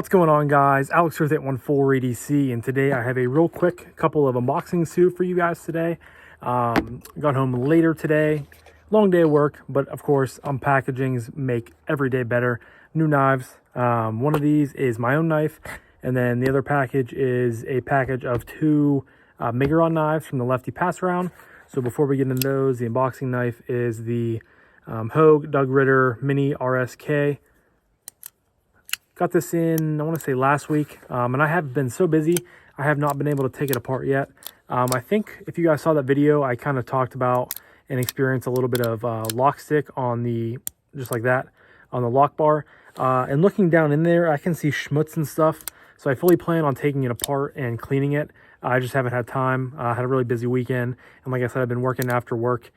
What's going on, guys? Alex here with 814 ADC, and today I have a real quick couple of unboxings too for you guys today. Got home later today, long day of work, but of course unpackagings make every day better. New knives. One of these is my own knife, and then the other package is a package of two Miguron knives from the Lefty Pass Around. So before we get into those, the unboxing knife is the Hogue Doug Ritter Mini RSK. Got this in, I want to say last week, and I have been so busy, I have not been able to take it apart yet. I think if you guys saw that video, I kind of talked about and experienced a little bit of lock stick on the, just like that, on the lock bar. And looking down in there, I can see schmutz and stuff, so I fully plan on taking it apart and cleaning it. I just haven't had time. I had a really busy weekend, and like I said, I've been working after work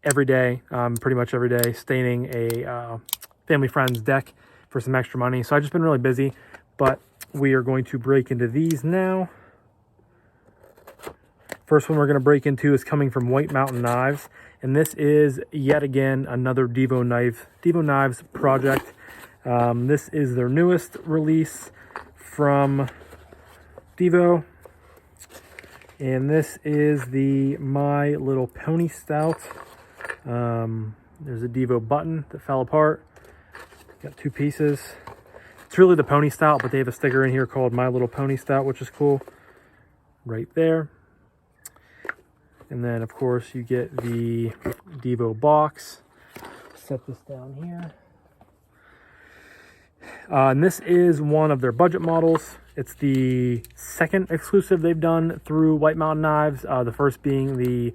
every day, pretty much every day, staining a family friend's deck for some extra money. So I've just been really busy, but we are going to break into these now. First one we're going to break into is coming from White Mountain Knives, and this is yet again another Divo Knives project. This is their newest release from Divo, and this is the My Little Pony Stout. There's a Divo button that fell apart. Got two pieces. It's really the Pony Stout, but they have a sticker in here called My Little Pony Stout, which is cool. Right there. And then, of course, you get the Divo box. Set this down here. And this is one of their budget models. It's the second exclusive they've done through White Mountain Knives. The first being the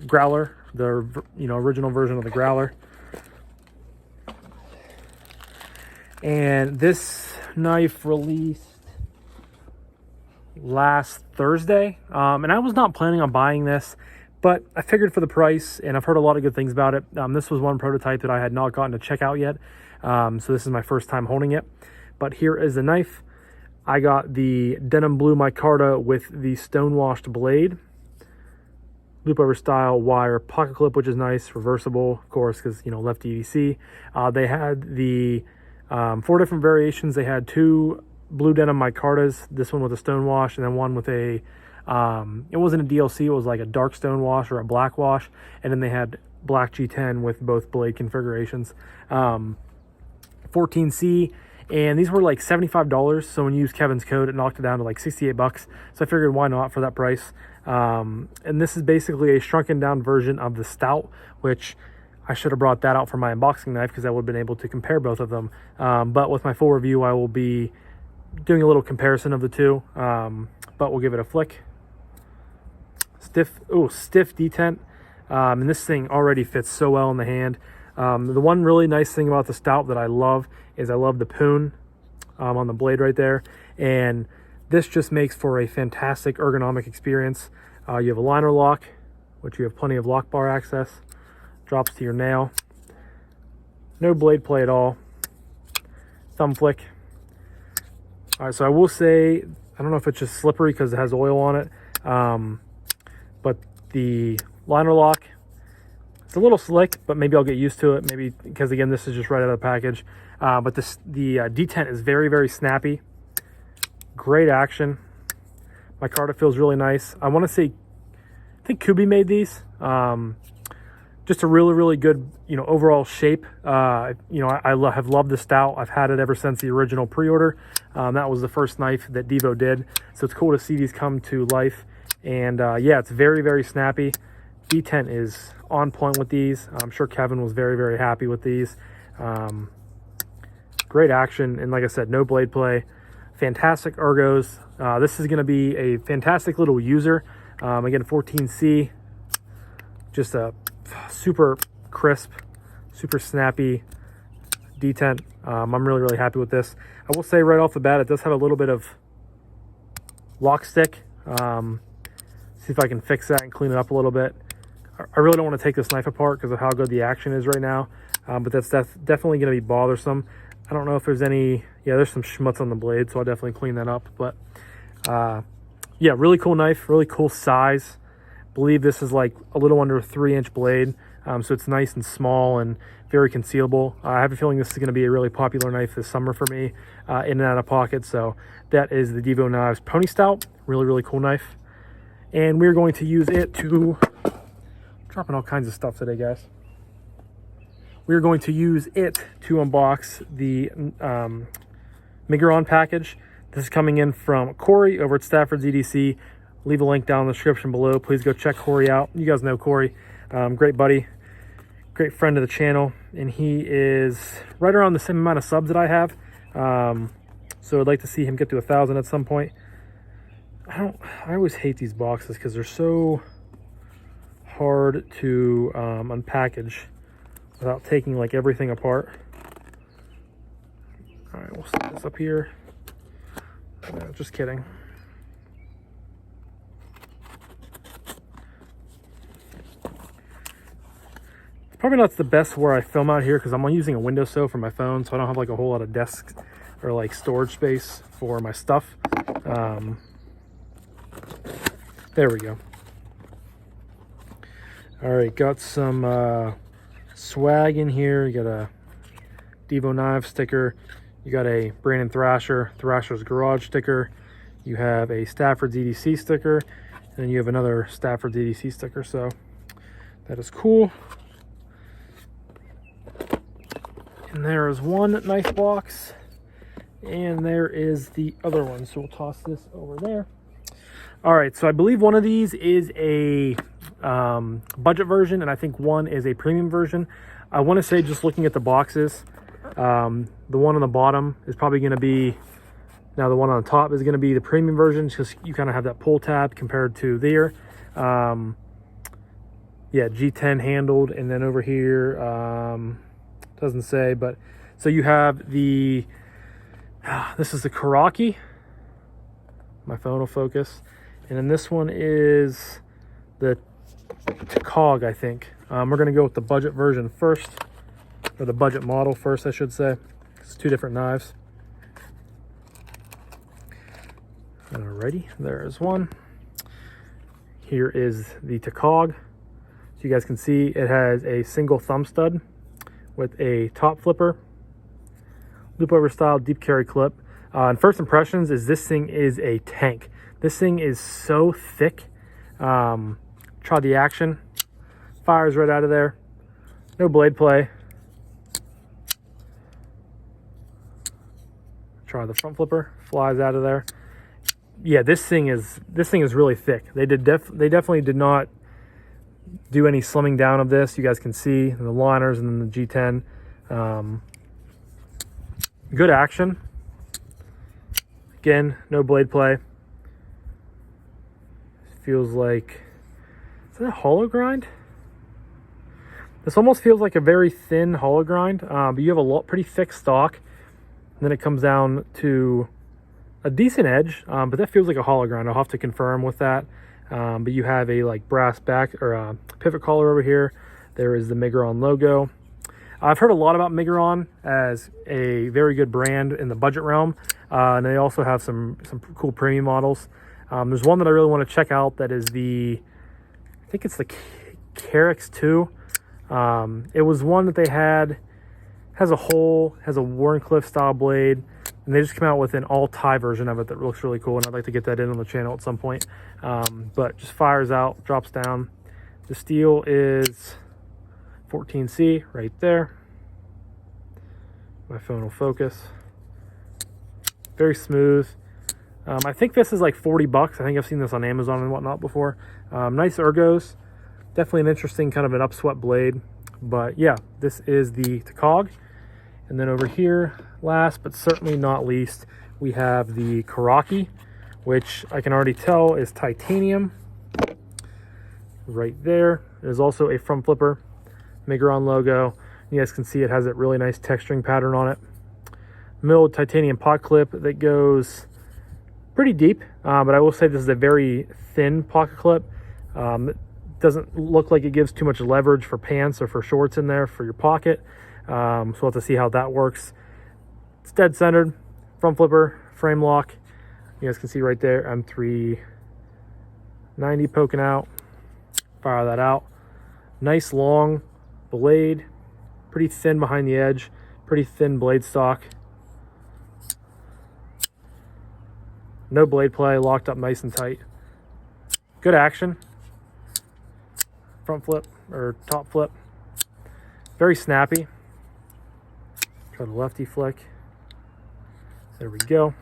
Growler, the original version of the Growler. And this knife released last Thursday. And I was not planning on buying this, but I figured for the price, and I've heard a lot of good things about it. This was one prototype that I had not gotten to check out yet. So this is my first time holding it. But here is the knife. I got the denim blue micarta with the stonewashed blade. Loop over style wire pocket clip, which is nice. Reversible, of course, because, lefty EDC. They had the 4 different variations. They had 2 blue denim micartas, this one with a stone wash, and then one with a, it wasn't a DLC, it was like a dark stone wash or a black wash, and then they had black G10 with both blade configurations. 14C, and these were like $75, so when you use Kevin's code, it knocked it down to like 68 bucks, so I figured why not for that price. And this is basically a shrunken down version of the Stout, which I should have brought that out for my unboxing knife because I would have been able to compare both of them. But with my full review, I will be doing a little comparison of the two. But we'll give it a flick. Stiff detent. And this thing already fits so well in the hand. The one really nice thing about the Stout that I love is I love the poon on the blade right there. And this just makes for a fantastic ergonomic experience. You have a liner lock, which you have plenty of lock bar access. Drops to your nail. No blade play at all. Thumb flick. All right, so I will say, I don't know if it's just slippery because it has oil on it, but the liner lock, it's a little slick, but maybe I'll get used to it. Maybe because, again, this is just right out of the package. But the detent is very, very snappy. Great action. Micarta feels really nice. I want to say, I think Kubi made these. Just a really, really good, overall shape. I have loved the Stout. I've had it ever since the original pre-order. That was the first knife that Divo did. So it's cool to see these come to life. And yeah, it's very, very snappy. detent is on point with these. I'm sure Kevin was very, very happy with these. Great action. And like I said, no blade play. Fantastic ergos. This is going to be a fantastic little user. Again, 14C. Just a super crisp, super snappy detent. I'm really, really happy with this. I will say right off the bat, it does have a little bit of lock stick. See if I can fix that and clean it up a little bit. I really don't want to take this knife apart because of how good the action is right now. But that's definitely going to be bothersome. I don't know if there's any, yeah, there's some schmutz on the blade, so I'll definitely clean that up. But yeah, really cool knife, really cool size. I believe this is like a little under a 3-inch blade. So it's nice and small and very concealable. I have a feeling this is going to be a really popular knife this summer for me, in and out of pocket. So that is the Divo Knives Pony Stout. Really, really cool knife. And we're going to use it to, dropping all kinds of stuff today, guys. We're going to use it to unbox the Miguron package. This is coming in from Corey over at Stafford's EDC. Leave a link down in the description below. Please go check Corey out. You guys know Corey. Great buddy, great friend of the channel, and he is right around the same amount of subs that I have. So I'd like to see him get to 1,000 at some point. I always hate these boxes because they're so hard to unpackage without taking like everything apart. All right, we'll set this up here. Just kidding. Probably not the best where I film out here because I'm using a windowsill for my phone, so I don't have like a whole lot of desk or like storage space for my stuff. There we go. All right, got some swag in here. You got a Divo Knives sticker. You got a Brandon Thrasher's Garage sticker. You have a Stafford's EDC sticker, and then you have another Stafford's EDC sticker. So that is cool. And there is one knife box, and there is the other one. So we'll toss this over there. All right, so I believe one of these is a budget version, and I think one is a premium version. I want to say, just looking at the boxes, the one on the bottom is probably going to be, now the one on the top is going to be the premium version, because you kind of have that pull tab compared to there. Yeah, G10 handled, and then over here, doesn't say, but so you have the this is the Koracki. My phone will focus. And then this one is the Takog, I think. We're going to go with the budget version first, or the budget model first, I should say. It's two different knives. Alrighty, there is one. Here is the Takog. So you guys can see it has a single thumb stud with a top flipper, loop over style deep carry clip. And first impressions is this thing is a tank. This thing is so thick. Try the action. Fires right out of there. No blade play. Try the front flipper. Flies out of there. Yeah, this thing is really thick. They definitely did not do any slimming down of this. You guys can see the liners and then the G10. Good action. Again, no blade play. Feels like, is that a hollow grind? This almost feels like a very thin hollow grind, but you have a pretty thick stock, and then it comes down to a decent edge, but that feels like a hollow grind. I'll have to confirm with that. But you have a like brass back or a pivot collar over here. There is the Miguron logo. I've heard a lot about Miguron as a very good brand in the budget realm, and they also have some cool premium models. There's one that I really want to check out that is I think it's the Carex 2. It was one that they had, has a Warncliffe style blade, and they just came out with an all tie version of it that looks really cool, and I'd like to get that in on the channel at some point. But just fires out, drops down. The steel is 14C right there. My phone will focus. Very smooth. I think this is like 40 bucks. I think I've seen this on Amazon and whatnot before. Nice ergos. Definitely an interesting kind of an upswept blade. But yeah, this is the Takog. And then over here, last but certainly not least, we have the Koracki, which I can already tell is titanium. Right there. There's also a front flipper, Miguron logo. You guys can see it has that really nice texturing pattern on it. Milled titanium pot clip that goes pretty deep, but I will say this is a very thin pocket clip. It doesn't look like it gives too much leverage for pants or for shorts in there for your pocket. So we'll have to see how that works. It's dead centered, front flipper, frame lock. You guys can see right there, M390 poking out. Fire that out. Nice long blade, pretty thin behind the edge, pretty thin blade stock. No blade play, locked up nice and tight. Good action. Front flip or top flip. Very snappy. Try the lefty flick. There we go.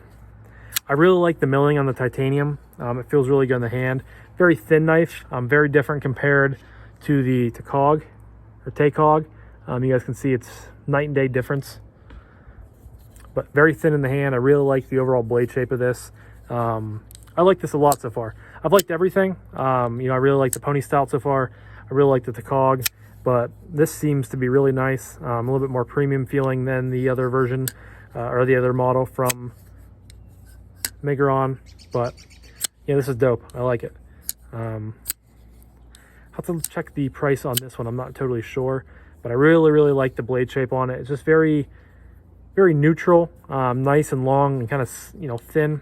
I really like the milling on the titanium. It feels really good in the hand. Very thin knife. Very different compared to the Takog or Takog. You guys can see it's night and day difference. But very thin in the hand. I really like the overall blade shape of this. I like this a lot so far. I've liked everything. I really like the Pony Stout so far. I really like the Takog, but this seems to be really nice. A little bit more premium feeling than the other version or the other model from Miguron. But yeah, this is dope. I like it. I'll have to check the price on this one. I'm not totally sure, but I really like the blade shape on it. It's just very neutral, nice and long and kind of thin,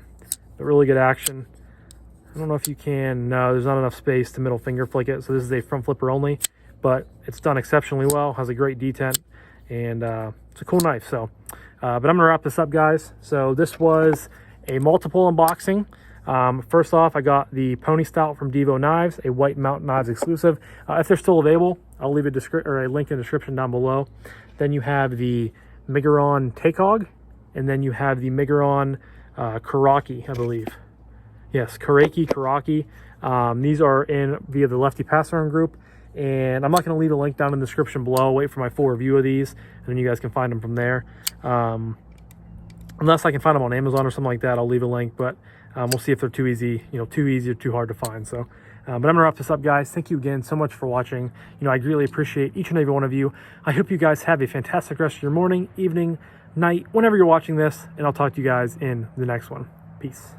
but really good action. I don't know if you can, no, there's not enough space to middle finger flick it, so this is a front flipper only, but it's done exceptionally well, has a great detent, and it's a cool knife. So but I'm gonna wrap this up, guys. So this was a multiple unboxing. First off, I got the Pony Stout from Divo Knives, a White Mountain Knives exclusive. If they're still available, I'll leave a link in the description down below. Then you have the Miguron Takog, and then you have the Miguron Koracki, I believe. Yes, Koracki. These are in via the Lefty Pass-Around group, and I'm not going to leave a link down in the description below. Wait for my full review of these, and then you guys can find them from there. Unless I can find them on Amazon or something like that, I'll leave a link, but we'll see if they're too easy or too hard to find. So, but I'm going to wrap this up, guys. Thank you again so much for watching. I really appreciate each and every one of you. I hope you guys have a fantastic rest of your morning, evening, night, whenever you're watching this, and I'll talk to you guys in the next one. Peace.